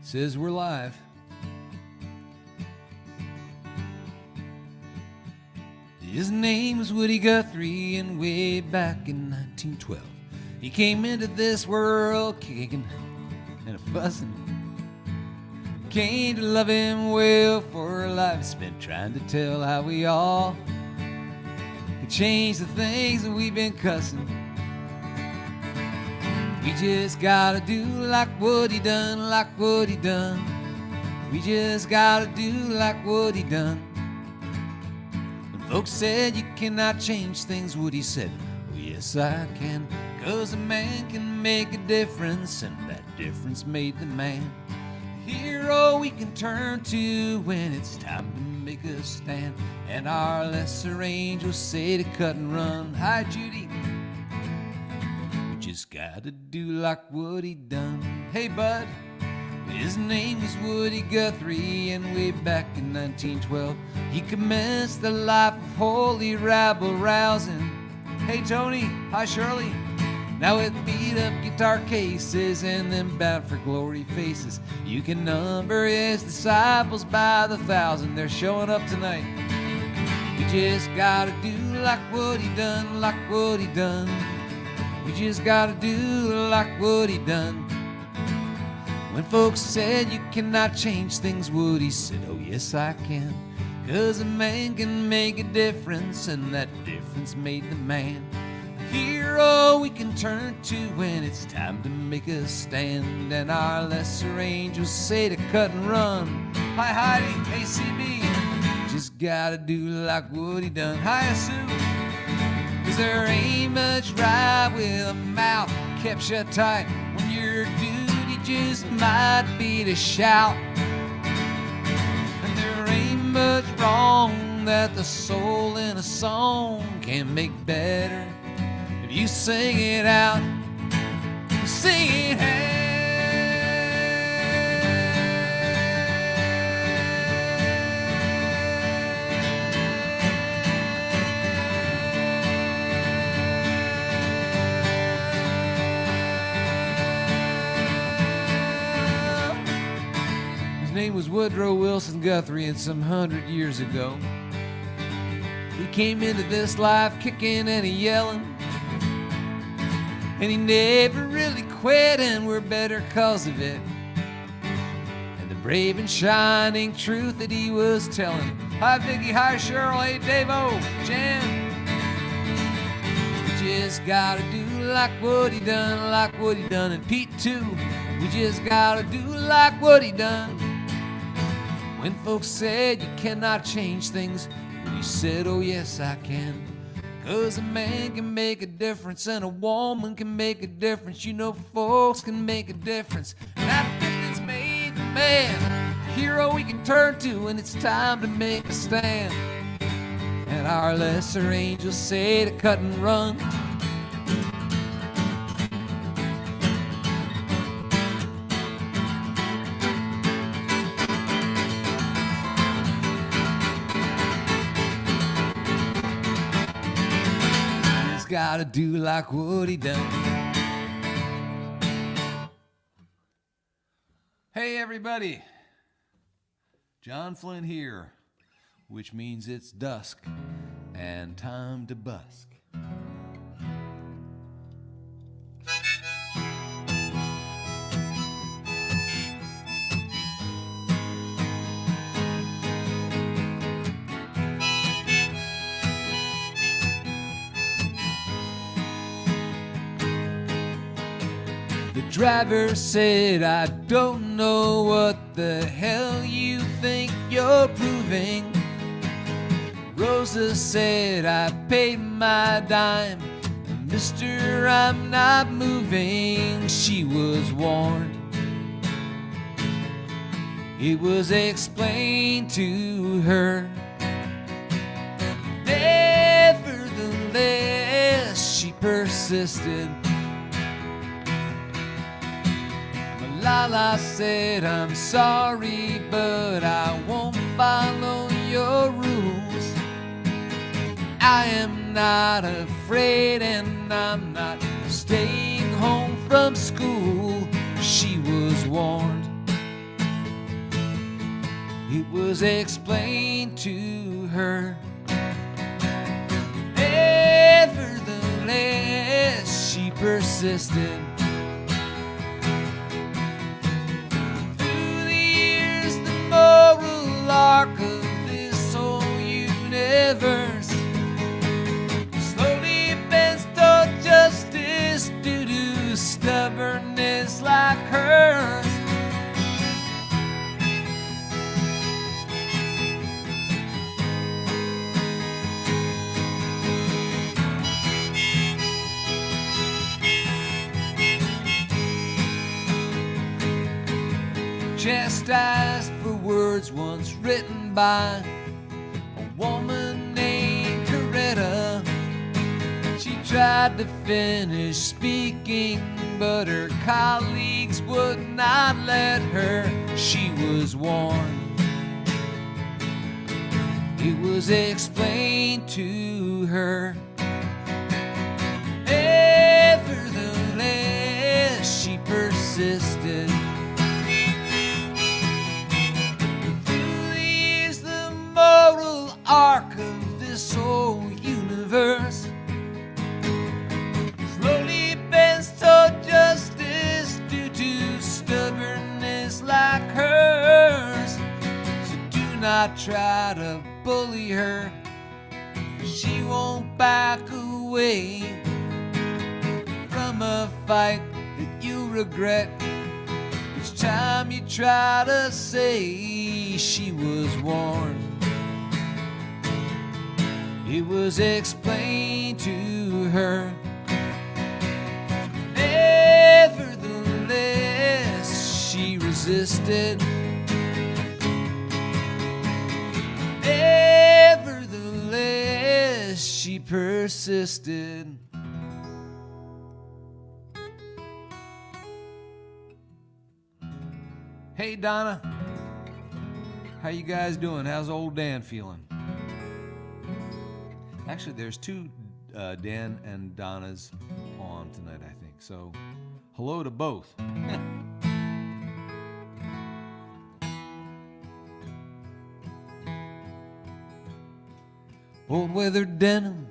says we're live. His name was Woody Guthrie, and way back in 1912, he came into this world kicking and a fussing. Came to love him well for a life spent trying to tell how we all could change the things that we've been cussing. We just gotta do like what he done, like what he done. We just gotta do like what he done. When folks said you cannot change things, Woody said, oh yes I can. 'Cause a man can make a difference, and that difference made the man a hero we can turn to when it's time to make a stand. And our lesser angels say to cut and run. Hi Judy. Just gotta do like what he done. Hey bud, his name was Woody Guthrie, and way back in 1912 he commenced the life of holy rabble rousing. Hey Tony, hi Shirley. Now with beat up guitar cases and them bound for glory faces, you can number his disciples by the thousand. They're showing up tonight. We just gotta do like what he done, like what he done. We just gotta do like what he done. When folks said you cannot change things, Woody said, oh yes I can. 'Cause a man can make a difference, and that difference made the man a hero we can turn to when it's time to make a stand. And our lesser angels say to cut and run. Hi Heidi, ACB. Just gotta do like what he done. Hi Sue. 'Cause there ain't much right with a mouth kept shut tight when your duty just might be to shout. And there ain't much wrong that the soul in a song can make better if you sing it out, sing it out. His name was Woodrow Wilson Guthrie, and some 100 years ago he came into this life kicking and yelling, and he never really quit, and we're better 'cause of it, and the brave and shining truth that he was telling. Hi Vicky, hi Cheryl, hey Davo, Jan. We just gotta do like what he done, like what he done, and Pete too. We just gotta do like what he done. When folks said you cannot change things, he said, oh yes I can. 'Cause a man can make a difference, and a woman can make a difference. You know folks can make a difference, and that difference made the man a hero we can turn to when it's time to make a stand. And our lesser angels say to cut and run. Gotta do like what he done. Hey everybody, John Flynn here, which means it's dusk and time to busk. The driver said, I don't know what the hell you think you're proving. Rosa said, I paid my dime, Mister, I'm not moving. She was warned. It was explained to her. Nevertheless, she persisted. Malala said, I'm sorry, but I won't follow your rules. I am not afraid, and I'm not staying home from school. She was warned. It was explained to her. Nevertheless, she persisted. Through the years, the moral arc of this whole universe slowly bends toward justice due to stubbornness like hers. Chastised for words once written by a woman named Coretta. She tried to finish speaking, but her colleagues would not let her. She was warned. It was explained to her. Nevertheless, she persisted. Moral arc of this whole universe slowly bends toward justice due to stubbornness like hers. So do not try to bully her. She won't back away from a fight that you regret each time you try to say she was warned. It was explained to her. Nevertheless, she resisted. Nevertheless, she persisted. Hey Donna, how you guys doing? How's old Dan feeling? Actually, there's two Dan and Donnas on tonight, I think. So, hello to both. Old weathered denim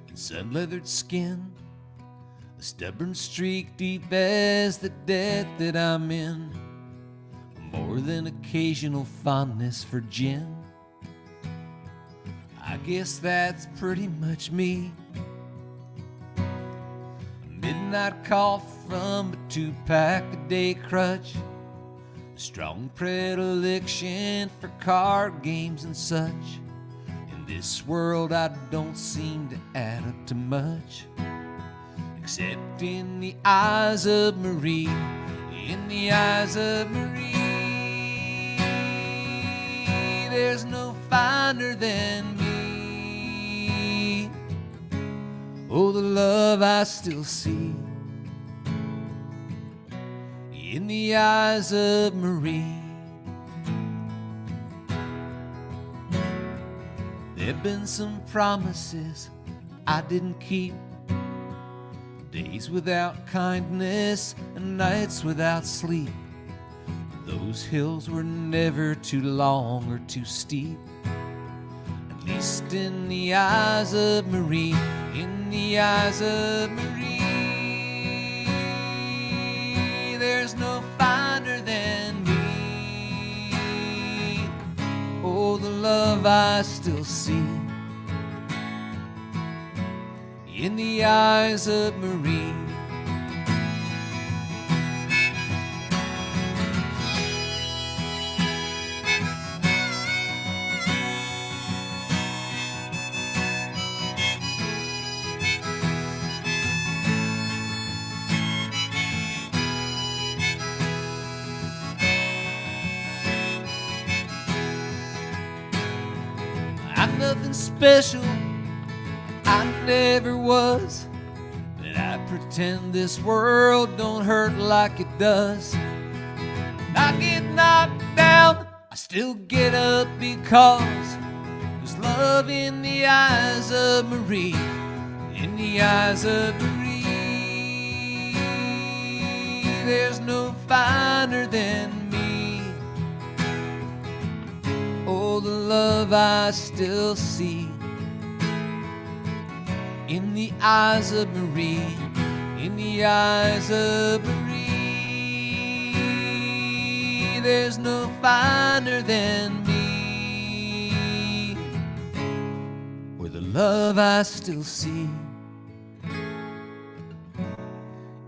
and sun-leathered skin, a stubborn streak deep as the debt that I'm in, a more than occasional fondness for gin. I guess that's pretty much me. Midnight cough from a 2-pack-a-day crutch, a strong predilection for card games and such. In this world I don't seem to add up to much, except in the eyes of Marie, in the eyes of Marie. There's no finer than me. Oh, the love I still see in the eyes of Marie. There've been some promises I didn't keep, days without kindness and nights without sleep. Those hills were never too long or too steep, at least in the eyes of Marie, in the eyes of Marie. There's no finer than me. Oh, the love I still see in the eyes of Marie. I'm nothing special, I never was, but I pretend this world don't hurt like it does. I get knocked down, I still get up because there's love in the eyes of Marie, in the eyes of Marie. There's no finer than me. Oh, the love I still see in the eyes of Marie, in the eyes of Marie. There's no finer than me, or the love I still see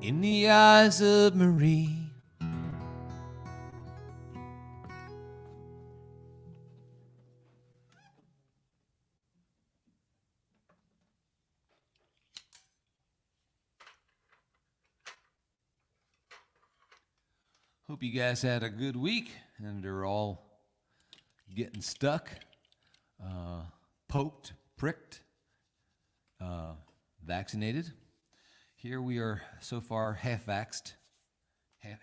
in the eyes of Marie. Hope you guys had a good week and are all getting stuck, poked, pricked, vaccinated. Here we are so far half-vaxxed. That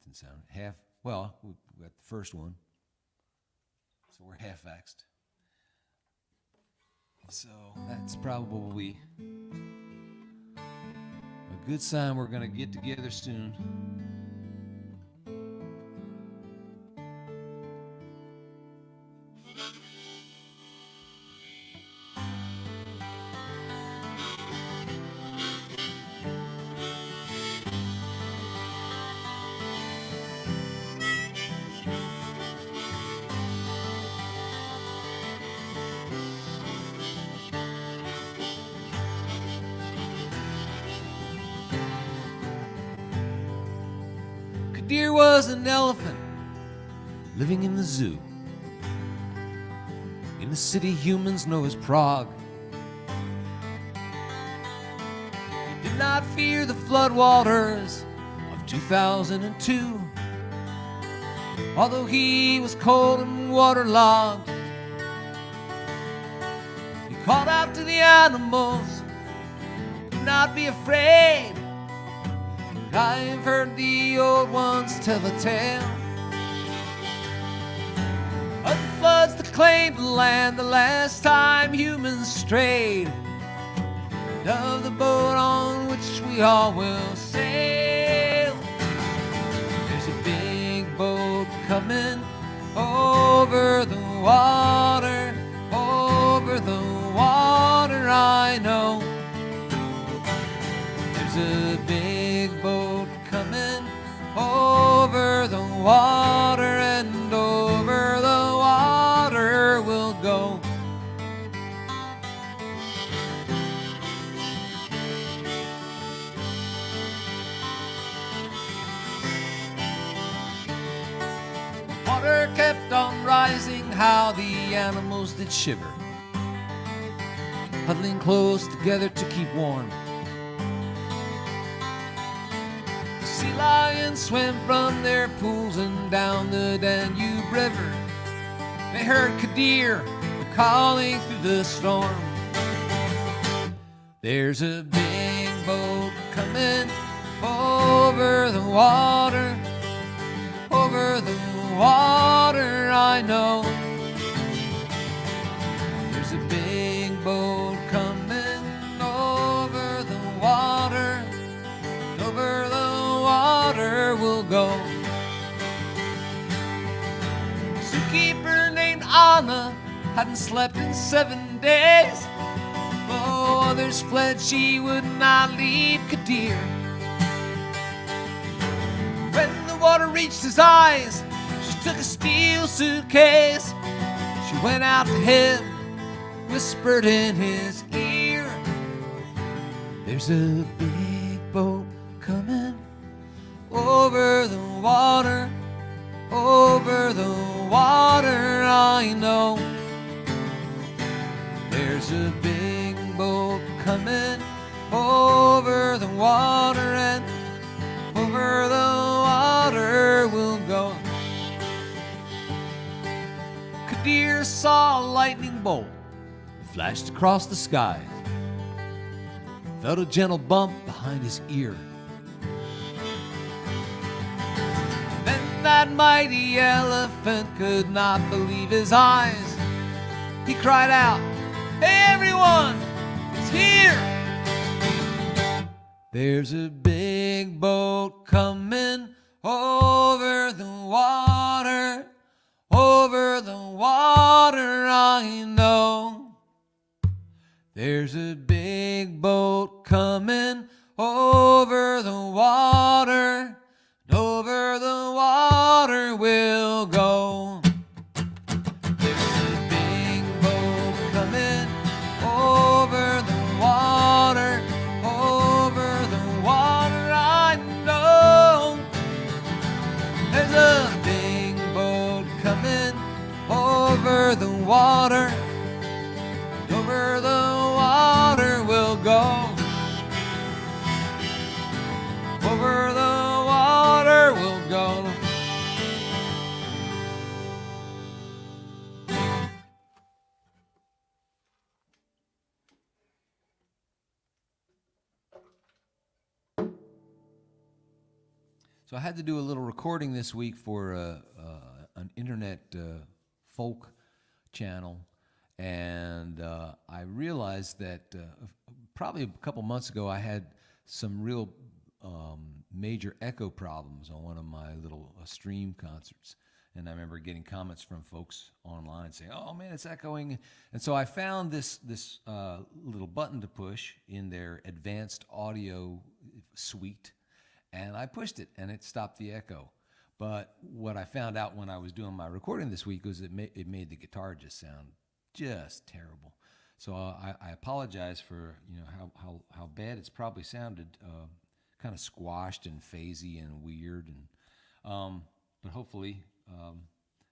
didn't sound half. Well, we got the first one, so we're half-vaxxed. So that's probably a good sign we're going to get together soon. Khadir was an elephant living in the zoo, in the city humans know as Prague. He did not fear the floodwaters of 2002, although he was cold and waterlogged. He called out to the animals, do not be afraid. I've heard the old ones tell a tale of the floods that claimed the land the last time humans strayed, and of the boat on which we all will sail. There's a big boat coming over the water, I know. There's a big boat coming over the water, and over the water we'll go. Water kept on rising, how the animals did shiver, huddling close together to keep warm. Sea lions swam from their pools and down the Danube River. They heard Khadir calling through the storm. There's a big boat coming over the water, I know. There's a big boat coming over the water, over the water we'll go. Zookeeper named Donna hadn't slept in 7 days. Oh, others fled, she would not leave Khadir. When the water reached his eyes, she took a steel suitcase. She went out to him, whispered in his ear, there's a big boat coming over the water, I know. There's a big boat coming over the water, and over the water we'll go. Khadir saw a lightning bolt flashed across the sky, felt a gentle bump behind his ear. That mighty elephant could not believe his eyes. He cried out, hey everyone, it's here! There's a big boat coming over the water, over the water There's a big boat coming over the water, and over the water we'll go. There's a big boat coming over the water, I know. There's a big boat coming over the water, and over the water we'll go. Over the water we'll go. So I had to do a little recording this week for an internet folk channel, and I realized that probably a couple months ago I had some real major echo problems on one of my little stream concerts. And I remember getting comments from folks online saying, "Oh man, it's echoing." And so I found this little button to push in their advanced audio suite, and I pushed it, and it stopped the echo. But what I found out when I was doing my recording this week was it made the guitar just sound just terrible. So I apologize for how bad it's probably sounded, kind of squashed and phasey and weird, and but hopefully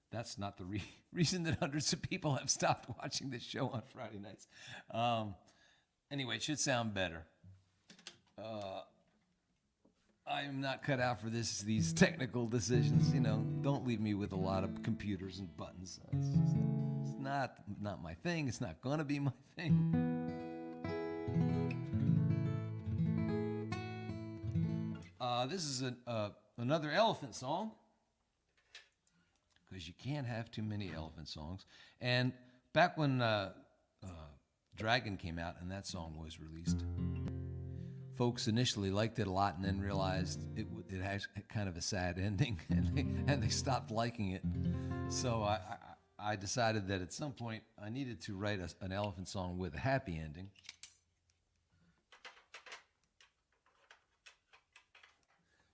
that's not the reason that hundreds of people have stopped watching this show on Friday nights. Anyway, it should sound better. I am not cut out for these technical decisions. Don't leave me with a lot of computers and buttons. It's not my thing. It's not gonna be my thing. This is another elephant song, because you can't have too many elephant songs. And back when Dragon came out and that song was released, folks initially liked it a lot and then realized it has kind of a sad ending, and they stopped liking it. So I decided that at some point I needed to write an elephant song with a happy ending.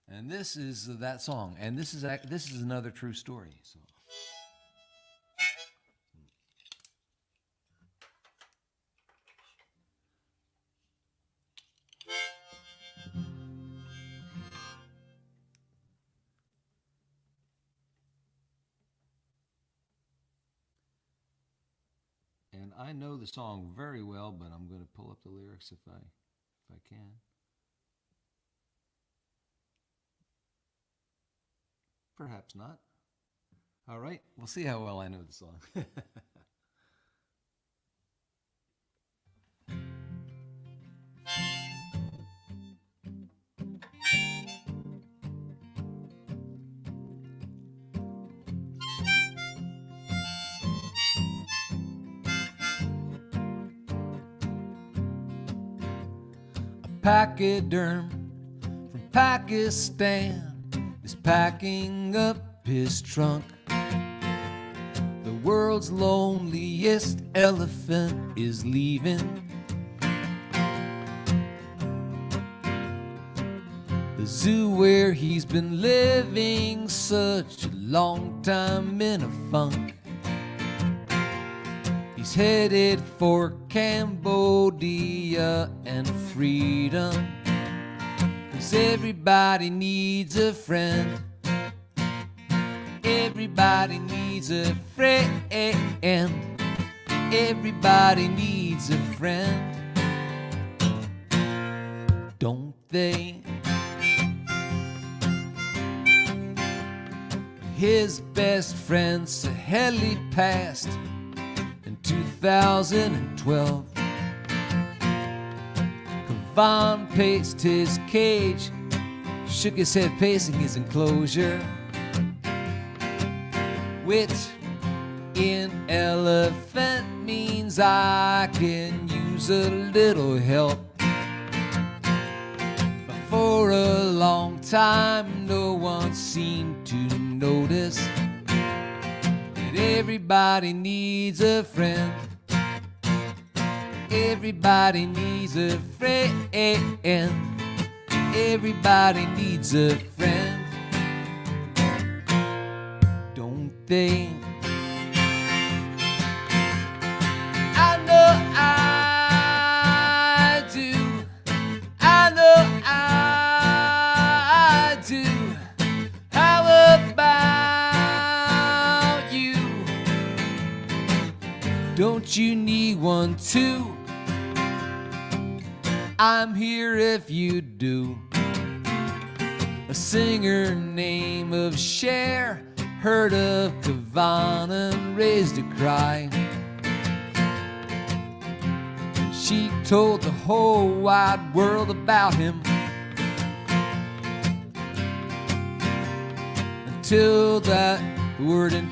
And this is that song, and this is another true story. So. And I know the song very well, but I'm going to pull up the lyrics if I can. Perhaps not. All right, we'll see how well I know the song. A pachyderm from Pakistan is packing up his trunk. The world's loneliest elephant is leaving. The zoo where he's been living such a long time in a funk. He's headed for Cambodia and freedom. 'Cause everybody needs a friend. Everybody needs a friend. Everybody needs a friend. Don't they? His best friend Saheli passed in 2012. Von paced his cage, shook his head pacing his enclosure, which in elephant means I can use a little help. But for a long time no one seemed to notice that everybody needs a friend. Everybody needs a friend. Everybody needs a friend. Don't they? I know I do. I know I do. How about you? Don't you need one too? I'm here if you do. A singer named of Cher heard of Kavan and raised a cry. She told the whole wide world about him until that word in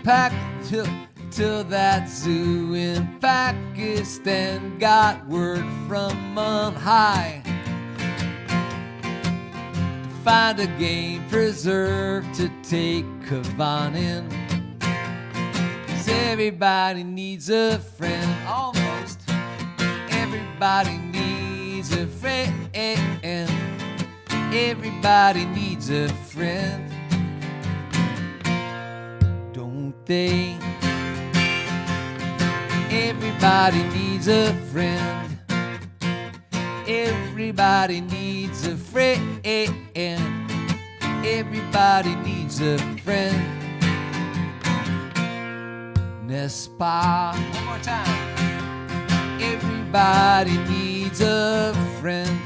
till that zoo in Pakistan got word from on high to find a game preserve to take Kavan in. 'Cause everybody needs a friend, almost. Everybody needs a friend. Everybody needs a friend. Don't they? Everybody needs a friend. Everybody needs a friend. Everybody needs a friend. Nespa. One more time. Everybody needs a friend.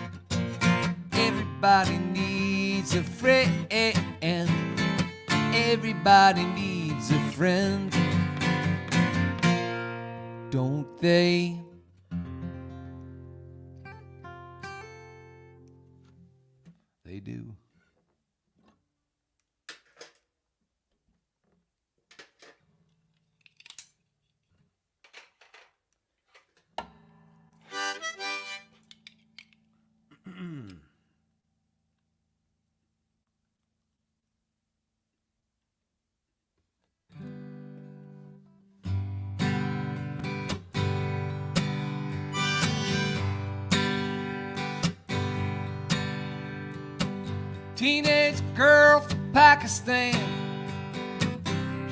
Everybody needs a friend. Everybody needs a friend. Don't they? They do. Teenage girl from Pakistan,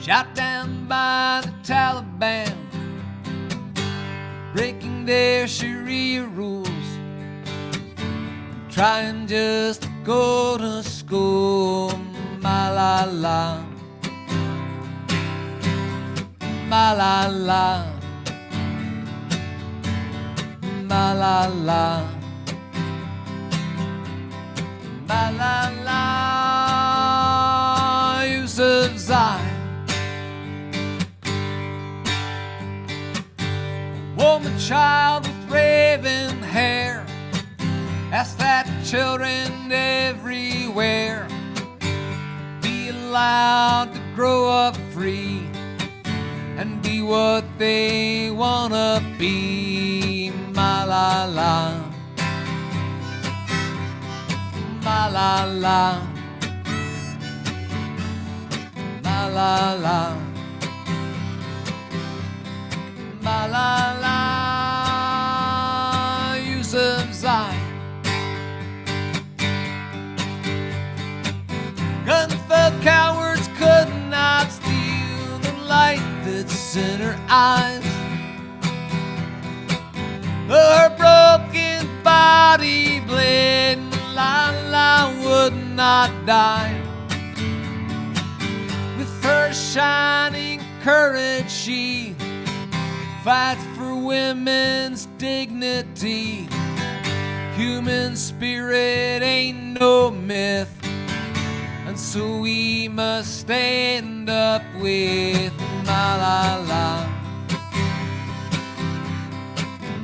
shot down by the Taliban, breaking their Sharia rules, trying just to go to school. Malala, Malala, Malala, Malala Yousafzai, woman child with raven hair, ask that children everywhere be allowed to grow up free and be what they wanna be. Malala, Malala, Malala, Malala Yousafzai. Gunfell cowards could not steal the light that's in her eyes. Her broken body bled, Malala would not die. With her shining courage she fights for women's dignity. Human spirit ain't no myth, and so we must stand up with Malala,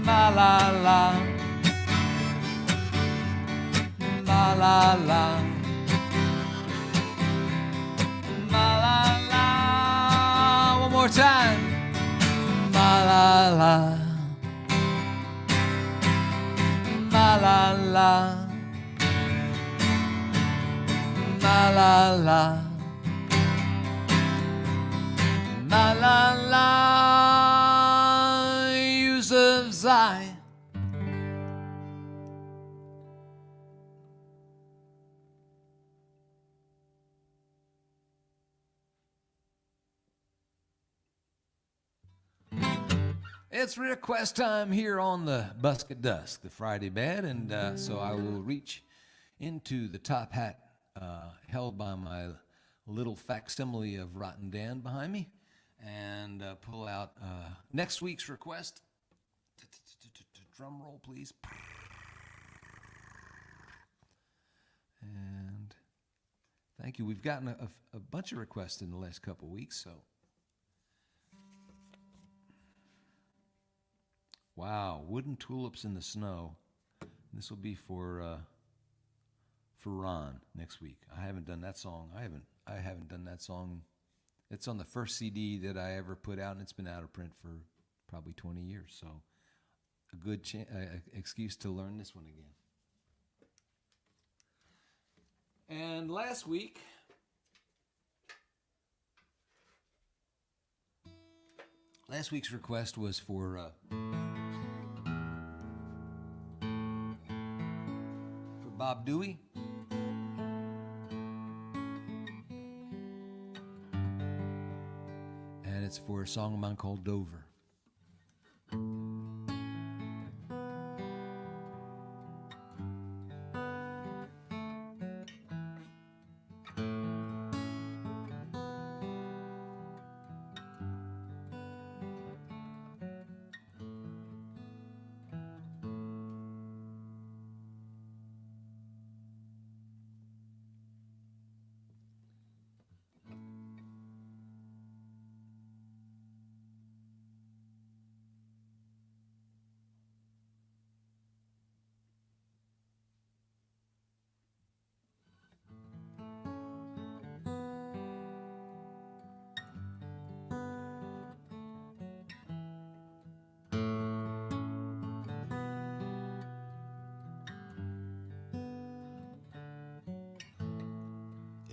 Malala, Malala, Malala. One more time. Malala, Malala, Malala, Malala Yousafzai. It's request time here on the Busk at Dusk, the Friday B.A.D, and so I will reach into the top hat held by my little facsimile of Rotten Dan behind me and pull out next week's request. Drum roll, please. And thank you. We've gotten a bunch of requests in the last couple of weeks, so. Wow, Wooden Tulips in the Snow. This will be for Ron next week. I haven't done that song. I haven't done that song. It's on the first CD that I ever put out, and it's been out of print for probably 20 years. So a good excuse to learn this one again. And last week's request was for Bob Dewey. And it's for a song of mine called Dover.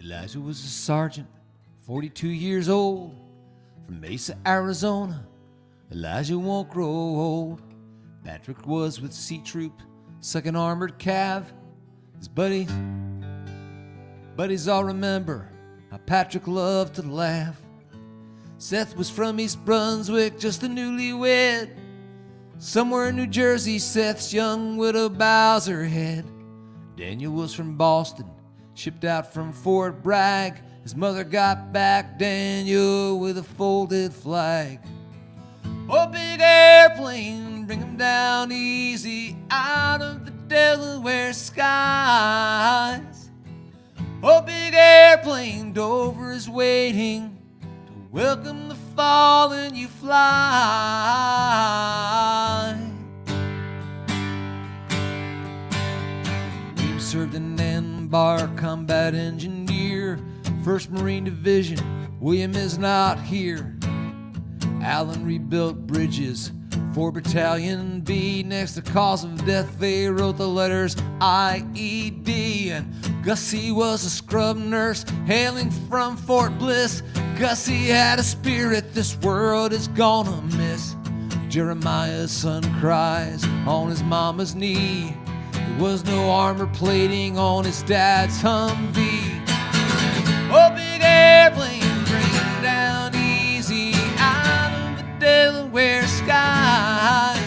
Elijah was a sergeant, 42 years old, from Mesa, Arizona. Elijah won't grow old. Patrick was with C Troop, 2nd Armored Cav. His buddies all remember how Patrick loved to laugh. Seth was from East Brunswick, just a newlywed. Somewhere in New Jersey, Seth's young widow bows her head. Daniel was from Boston, shipped out from Fort Bragg. His mother got back Daniel with a folded flag. Oh, big airplane, bring him down easy out of the Delaware skies. Oh, big airplane, Dover is waiting to welcome the fall and you fly. We've served in Bar combat engineer, 1st Marine Division. William is not here. Allen rebuilt bridges for Battalion B. Next to cause of death, they wrote the letters IED. And Gussie was a scrub nurse hailing from Fort Bliss. Gussie had a spirit this world is gonna miss. Jeremiah's son cries on his mama's knee. There was no armor plating on his dad's Humvee. Oh, big airplane, bring him down easy out of the Delaware skies.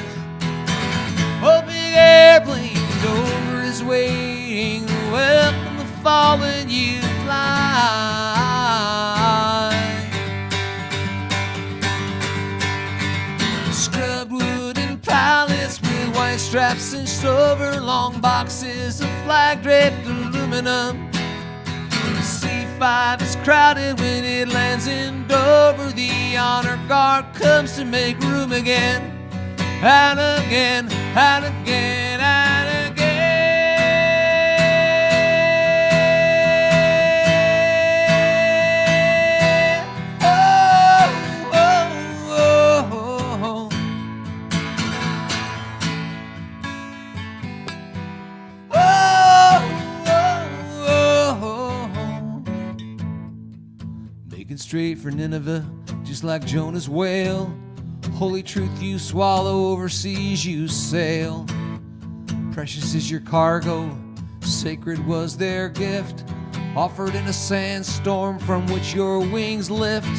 Oh, big airplane, Dover is waiting to welcome the fall when you fly. Scrubbed wooden pallets with white straps cinched over long boxes of flag-draped aluminum. C-5 is crowded when it lands in Dover. The honor guard comes to make room again, and again, and again, and again. Straight for Nineveh, just like Jonah's whale. Holy truth you swallow, overseas you sail. Precious is your cargo, sacred was their gift, offered in a sandstorm from which your wings lift.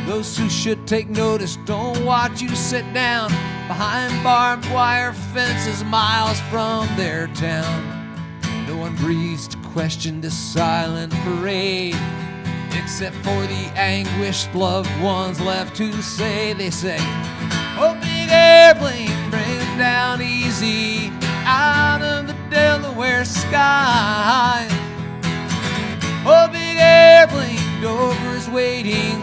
Those who should take notice don't watch you sit down behind barbed wire fences miles from their town. No one breathes to question this silent parade, except for the anguished loved ones left to say. They say, oh, big airplane, bring it down easy out of the Delaware sky. Oh, big airplane, Dover's waiting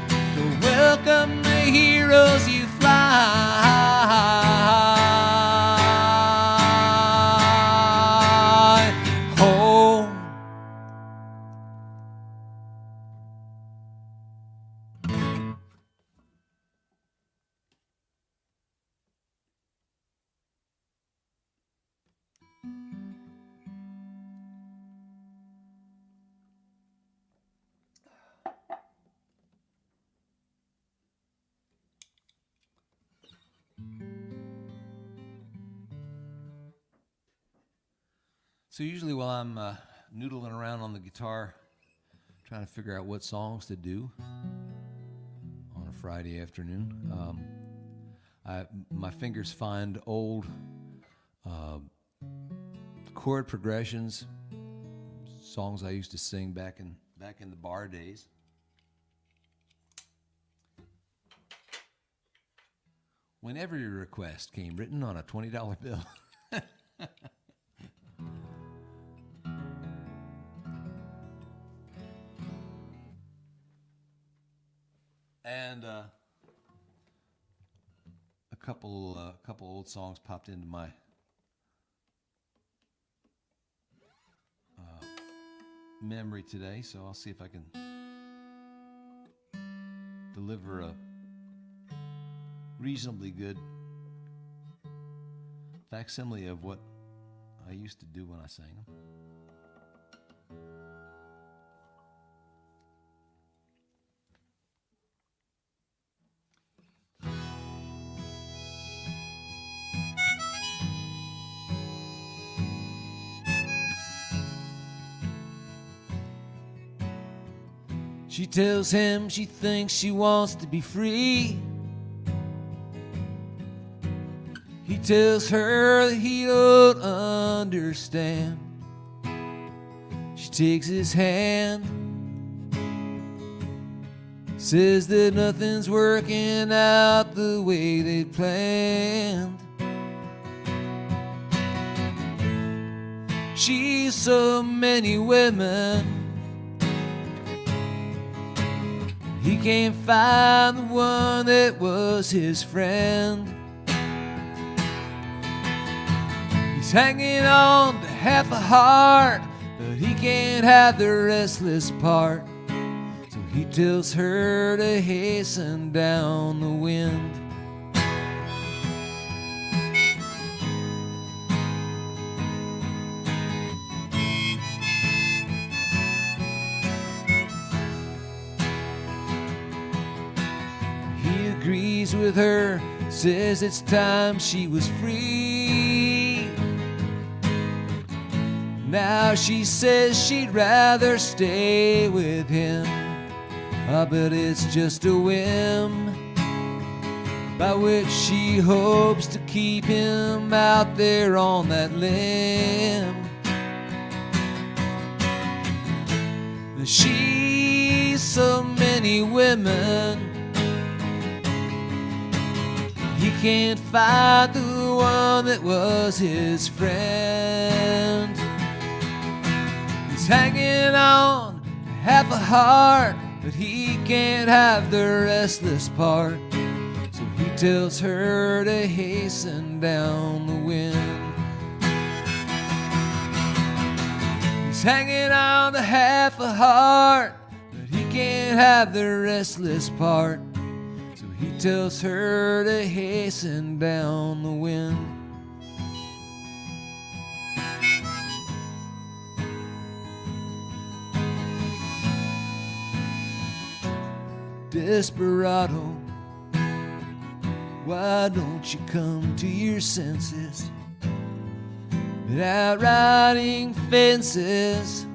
to welcome the heroes you fly home. So usually while I'm noodling around on the guitar, trying to figure out what songs to do on a Friday afternoon, my fingers find old chord progressions, songs I used to sing back in the bar days. When every request came written on a $20 bill. And a couple old songs popped into my memory today, so I'll see if I can deliver a reasonably good facsimile of what I used to do when I sang them. She tells him she thinks she wants to be free. He tells her that he don't understand. She takes his hand, says that nothing's working out the way they planned. She's so many women, he can't find the one that was his friend. He's hanging on to half a heart, but he can't have the restless part. So he tells her to hasten down the wind. Agrees with her, says it's time she was free. Now she says she'd rather stay with him, but it's just a whim by which she hopes to keep him out there on that limb. She's so many women, he can't find the one that was his friend. He's hanging on to half a heart, but he can't have the restless part. So he tells her to hasten down the wind. He's hanging on to half a heart, but he can't have the restless part. He tells her to hasten down the wind. Desperado, why don't you come to your senses? Been out riding fences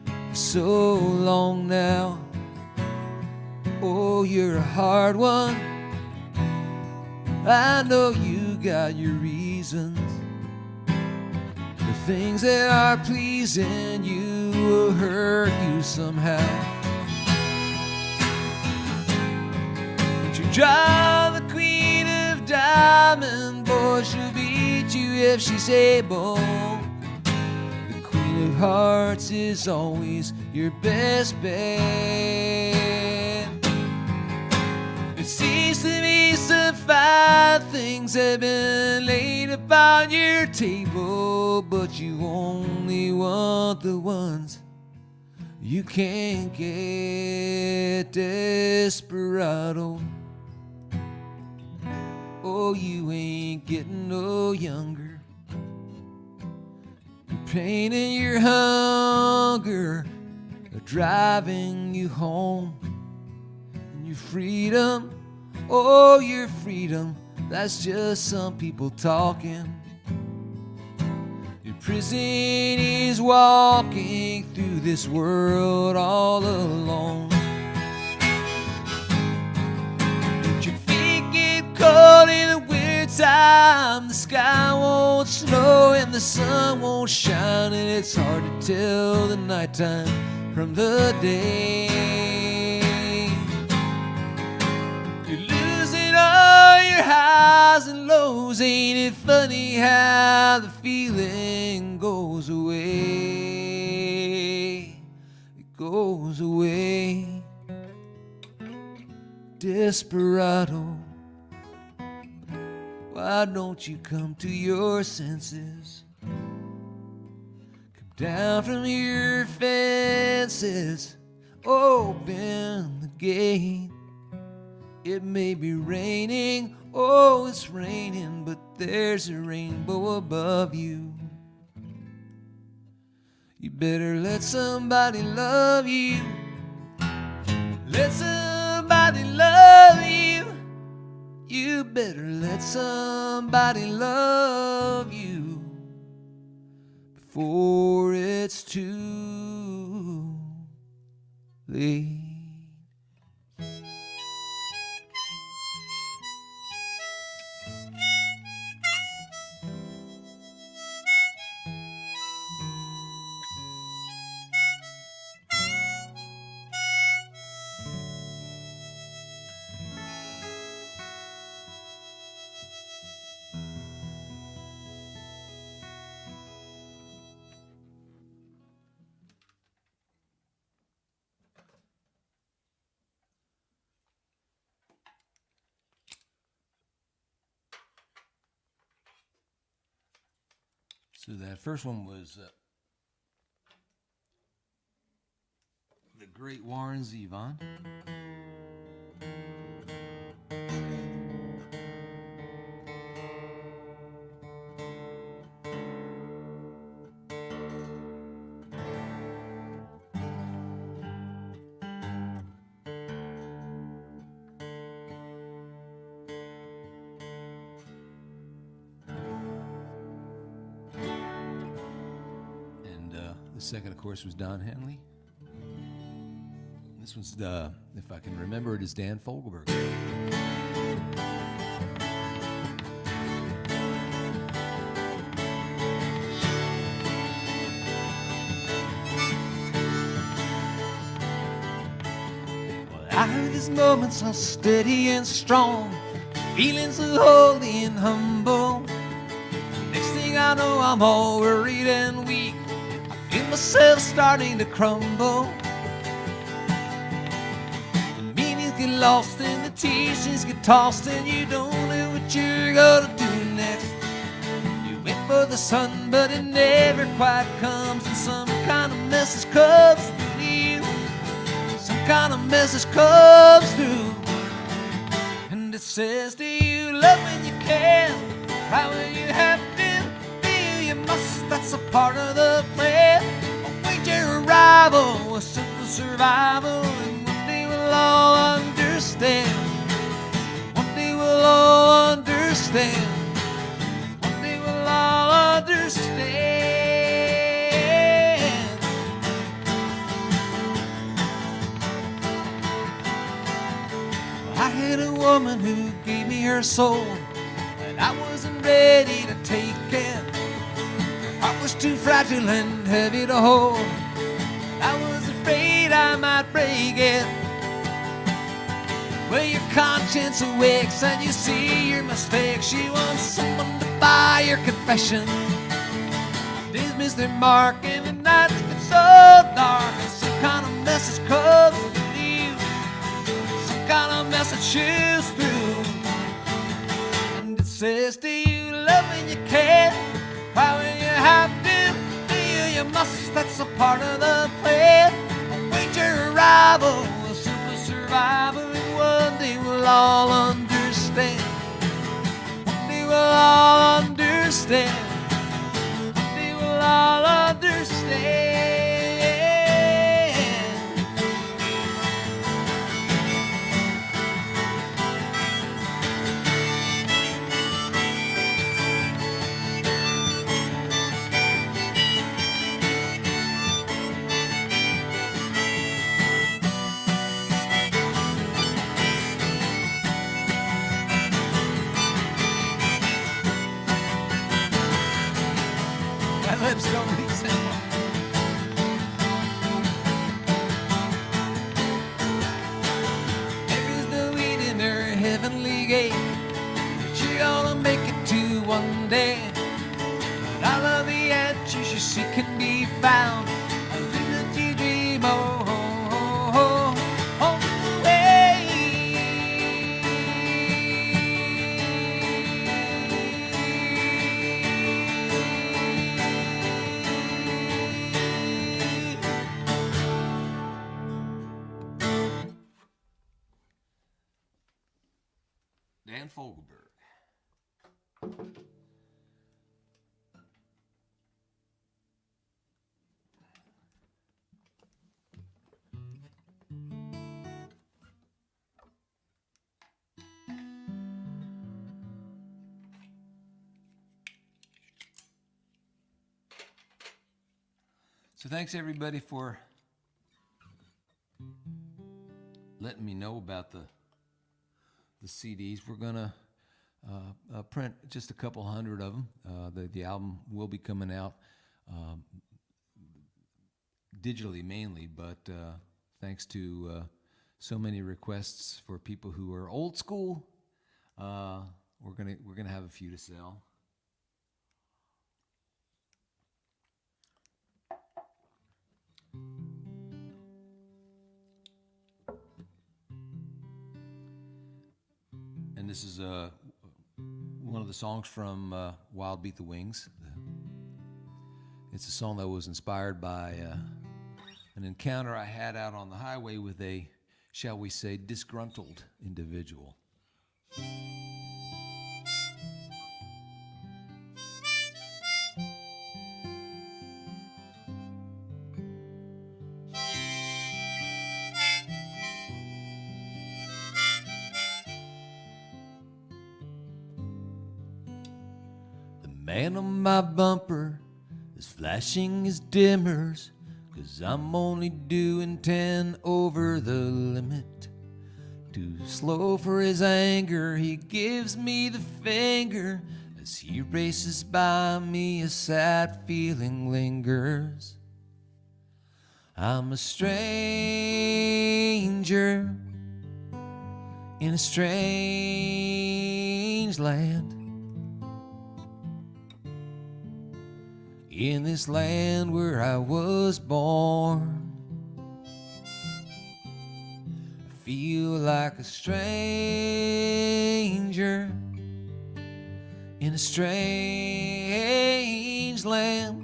for so long now. Oh, you're a hard one. I know you got your reasons. The things that are pleasing you will hurt you somehow. But you draw the queen of diamond, boy, she'll beat you if she's able. The queen of hearts is always your best bet. It seems to me some fine things have been laid upon your table, but you only want the ones you can't get. Desperado. Oh, you ain't getting no younger. Your pain and your hunger are driving you home. And your freedom, oh, your freedom, that's just some people talking. Your prison is walking through this world all alone. But your feet get cold in the winter time. The sky won't snow and the sun won't shine, and it's hard to tell the nighttime from the day. You're losing all your highs and lows. Ain't it funny how the feeling goes away? It goes away. Desperado, why don't you come to your senses? Come down from your fences, open the gate. It may be raining, oh, it's raining, but there's a rainbow above you. You better let somebody love you. Let somebody love you. You better let somebody love you before it's too late. So that first one was the Great Warren Zevon. The second, of course, was Don Henley. This one's, if I can remember it, is Dan Fogelberg. Well, I heard these moments so steady and strong, feeling so holy and humble. Next thing I know, I'm all worried and weak. Feel myself starting to crumble. The meanings get lost and the teachings get tossed, and you don't know what you're gonna do next. You wait for the sun, but it never quite comes, and some kind of message comes through you. Some kind of message comes through, and it says to you, love when you can, cry when you have to, feel you must, that's a part of the plan. Await your arrival, a simple survival, and one day we'll all understand. One day we'll all understand. One day we'll all understand. her soul, and I wasn't ready to take it. Her heart was too fragile and heavy to hold. I was afraid I might break it. Well, your conscience awakes and you see your mistakes. She wants someone to buy your confession, dismiss their mark, and the nights get so dark. Some kind of message comes to you, some kind of message shoots through, and it says to you, love when you can, cry when you have to, feel you must, that's a part of the plan. Await your arrival, a simple survival, and one day we'll all understand. One day we'll all understand. I'll understand. My lips don't resemble. There's the wind in her heavenly gate that you're gonna make it to one day. But all of the answers she can be found. I think that you dream on the way. Dan Fogelberg. So thanks everybody for letting me know about the CDs. We're gonna print just a couple hundred of them. The album will be coming out digitally mainly, but thanks to so many requests for people who are old school, we're gonna have a few to sell. And this is one of the songs from Wild Beat the Wings. It's a song that was inspired by an encounter I had out on the highway with a, shall we say, disgruntled individual. Man on my bumper is flashing his dimmers, 'cause I'm only doing 10 over the limit. Too slow for his anger, he gives me the finger. As he races by me, a sad feeling lingers. I'm a stranger in a strange land. In this land where I was born, I feel like a stranger in a strange land,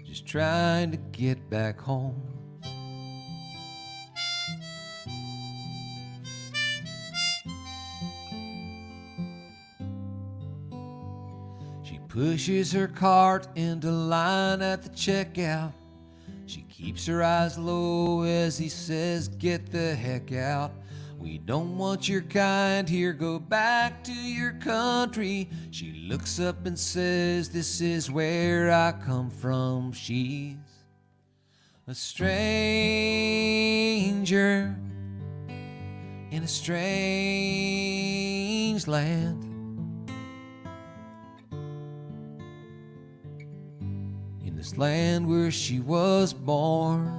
just trying to get back home. Pushes her cart into line at the checkout. She keeps her eyes low as he says, get the heck out. We don't want your kind here, go back to your country. She looks up and says, this is where I come from. She's a stranger in a strange land. In this land where she was born,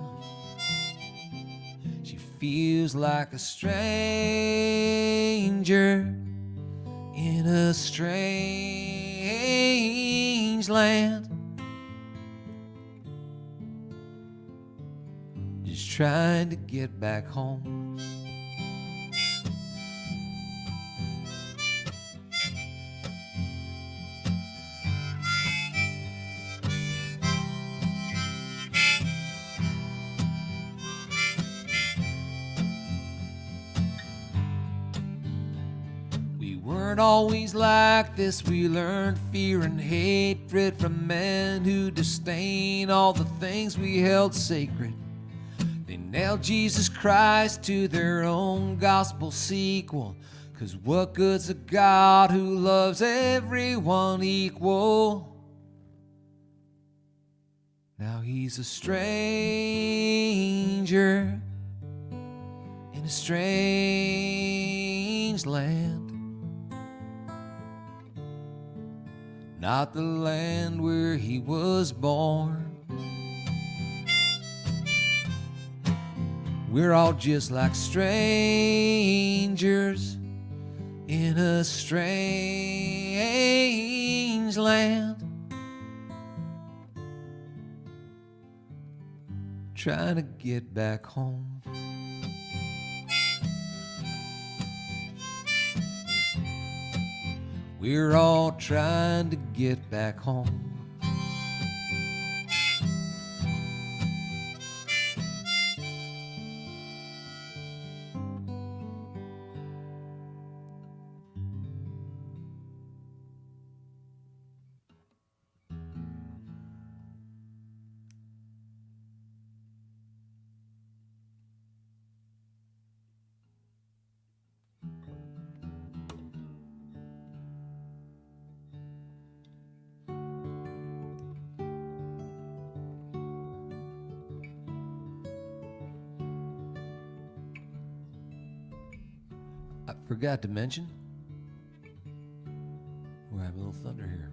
she feels like a stranger in a strange land. Just trying to get back home. We weren't always like this. We learned fear and hatred from men who disdain all the things we held sacred. They nailed Jesus Christ to their own gospel sequel. 'Cause what good's a God who loves everyone equal? Now he's a stranger in a strange land. Not the land where he was born. We're all just like strangers in a strange land, trying to get back home. We're all trying to get back home. I forgot to mention, we're having a little thunder here,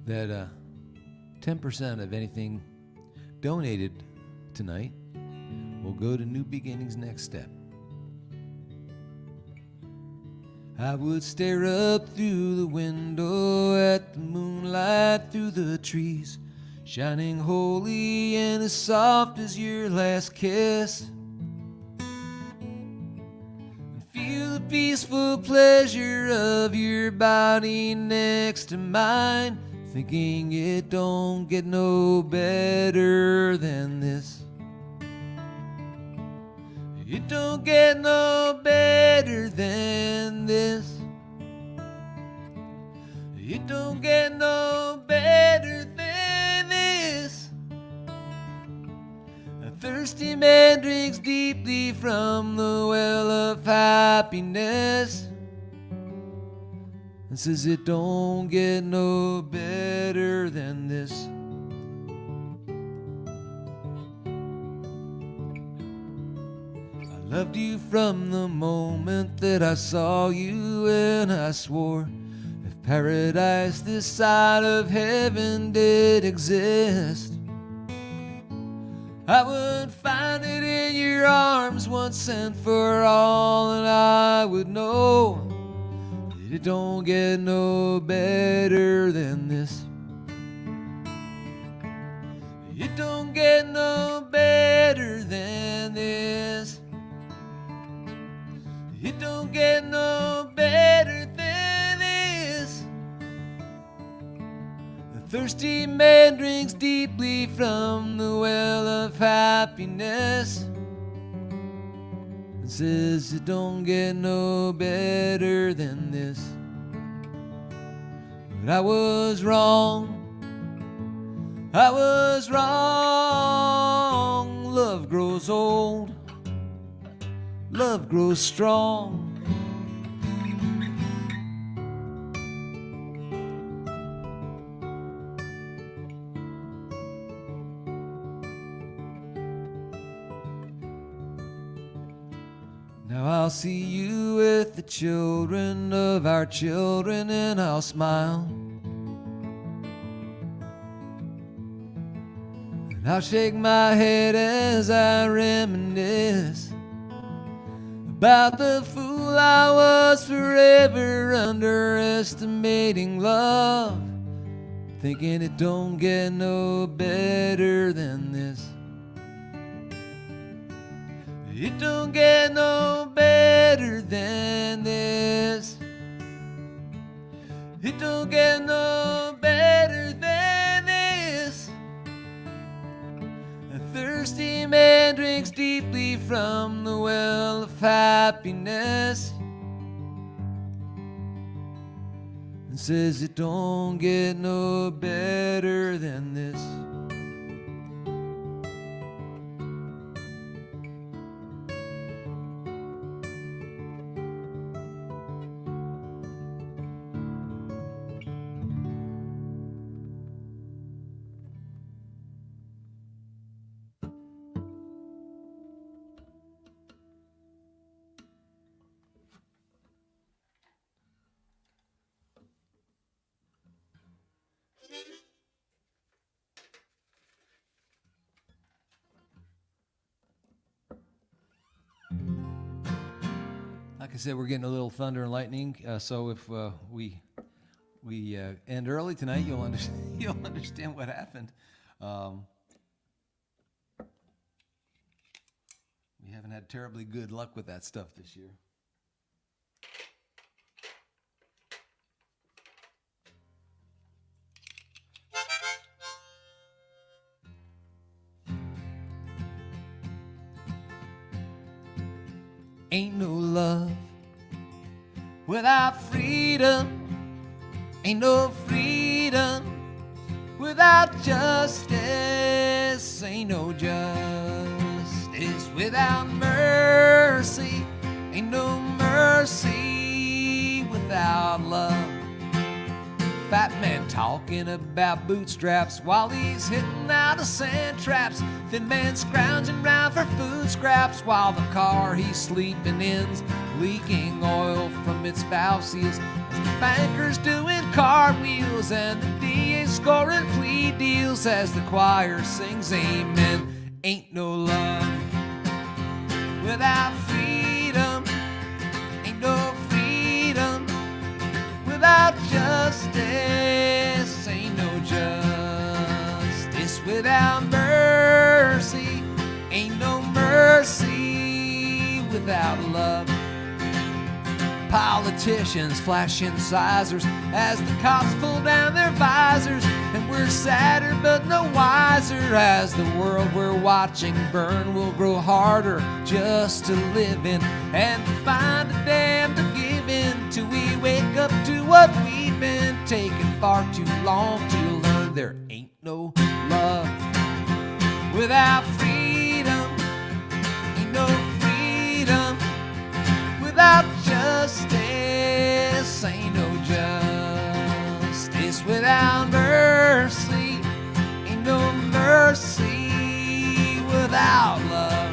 that 10% of anything donated tonight will go to New Beginnings Next Step. I would stare up through the window at the moonlight through the trees, shining holy and as soft as your last kiss. Feel the peaceful pleasure of your body next to mine, thinking it don't get no better than this. It don't get no better than this. It don't get no better than this. A thirsty man drinks deeply from the well of happiness and says it don't get no better than this. I loved you from the moment that I saw you, and I swore if paradise this side of heaven did exist, I would find it in your arms once and for all, and I would know that it don't get no better than this. It don't get no better than this. It don't get no better than this. A thirsty man drinks deeply from the well of happiness and says it don't get no better than this. But I was wrong. I was wrong. Love grows old. Love grows strong. Now I'll see you with the children of our children, and I'll smile. And I'll shake my head as I reminisce about the fool I was, forever underestimating love, thinking it don't get no better than this. It don't get no better than this. It don't get no better than this. A thirsty man drinks deeply from the well of happiness and says it don't get no better than this. Like I said, we're getting a little thunder and lightning, so if we end early tonight, you'll understand what happened. We haven't had terribly good luck with that stuff this year. Ain't no love without freedom. Ain't no freedom without justice. Ain't no justice without mercy. Ain't no mercy without love. Fat man talking about bootstraps while he's hitting out of sand traps. Thin man scrounging round for food scraps while the car he's sleeping in's leaking oil from its valve seals. As the banker's doing cartwheels and the DA's scoring plea deals as the choir sings amen. Ain't no love without freedom. Ain't no freedom without justice. Ain't no justice without mercy. Ain't no mercy without love. Politicians flashing sizers as the cops pull down their visors, and we're sadder but no wiser as the world we're watching burn will grow harder just to live in and to find a dam to give in till we wake up to what we've been taking far too long to learn. There ain't no love without freedom. Ain't no freedom without justice. Ain't no justice without mercy. Ain't no mercy without love.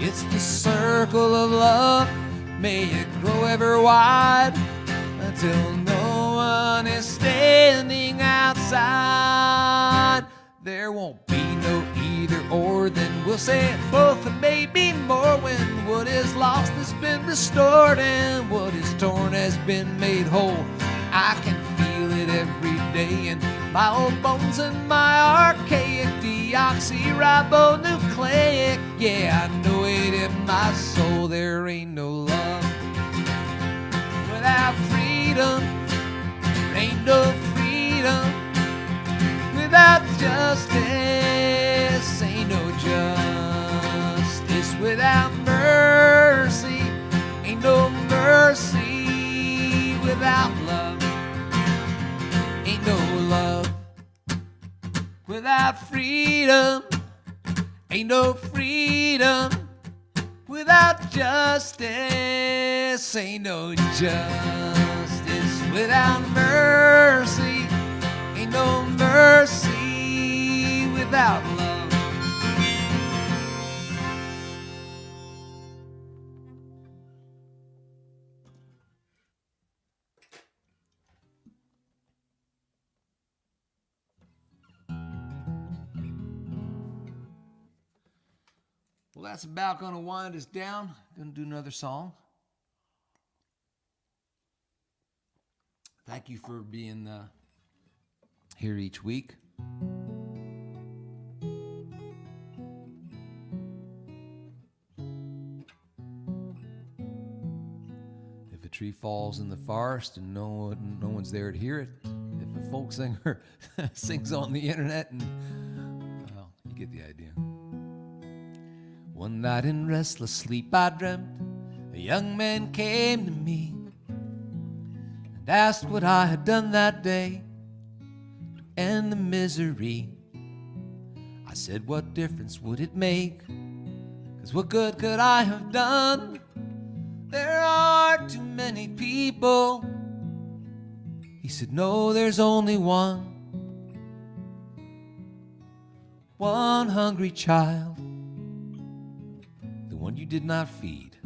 It's the circle of love, may it grow ever wide until no one is standing outside. There won't be no either or, then we'll say both and maybe more when what is lost has been restored and what is torn has been made whole. I can feel it every day in my old bones and my archaic deoxyribonucleic. Yeah, I know it in my soul. There ain't no love without freedom. There ain't no freedom without justice. Ain't no justice without mercy. Ain't no mercy without love. Ain't no love without that freedom. Ain't no freedom without justice. Ain't no justice without mercy. Ain't no mercy without love. Well, that's about going to wind us down. Going to do another song. Thank you for being here each week. If a tree falls in the forest and no one's there to hear it, if a folk singer sings on the internet, and well, you get the idea. One night in restless sleep I dreamt a young man came to me and asked what I had done that day to end the misery. I said, what difference would it make? 'Cause what good could I have done? There are too many people. He said, no, there's only one. One hungry child, the one you did not feed.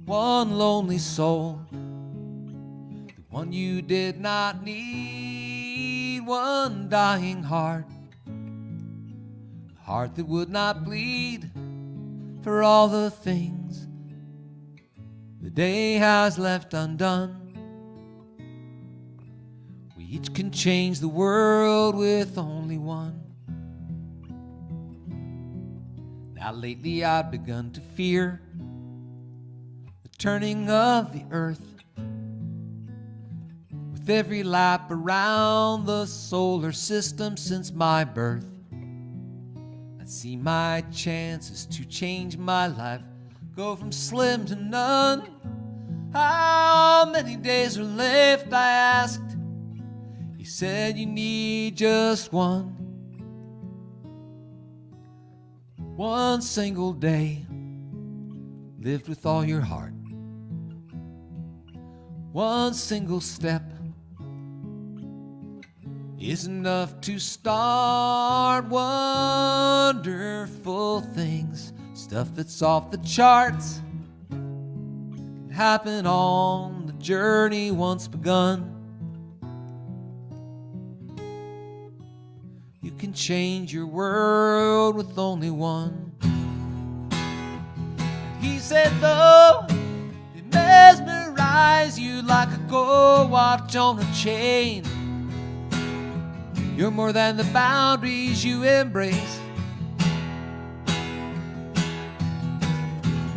One lonely soul, the one you did not need. One dying heart, a heart that would not bleed for all the things the day has left undone. We each can change the world with only one. Now lately I've begun to fear the turning of the earth. With every lap around the solar system since my birth, I see my chances to change my life go from slim to none. How many days are left, I asked. He said, you need just one. One single day lived with all your heart. One single step is enough to start wonderful things. Stuff that's off the charts can happen on the journey once begun. You can change your world with only one. He said, though they mesmerize you like a gold watch on a chain, you're more than the boundaries you embrace.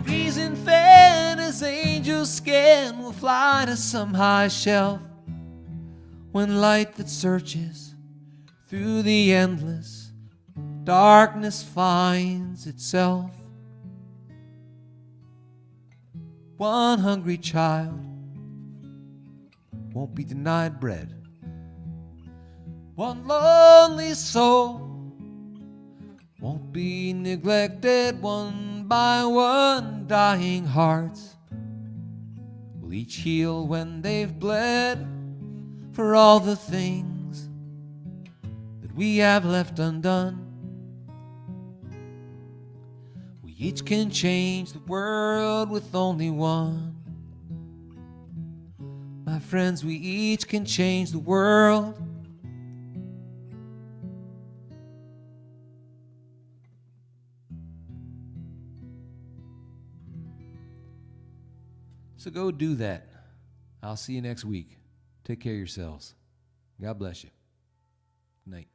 Reason fed as angel skin will fly to some high shelf when light that searches through the endless darkness finds itself. One hungry child won't be denied bread. One lonely soul won't be neglected. One by one dying hearts will each heal when they've bled for all the things that we have left undone. We each can change the world with only one. My friends, we each can change the world. So go do that. I'll see you next week. Take care of yourselves. God bless you. Good night.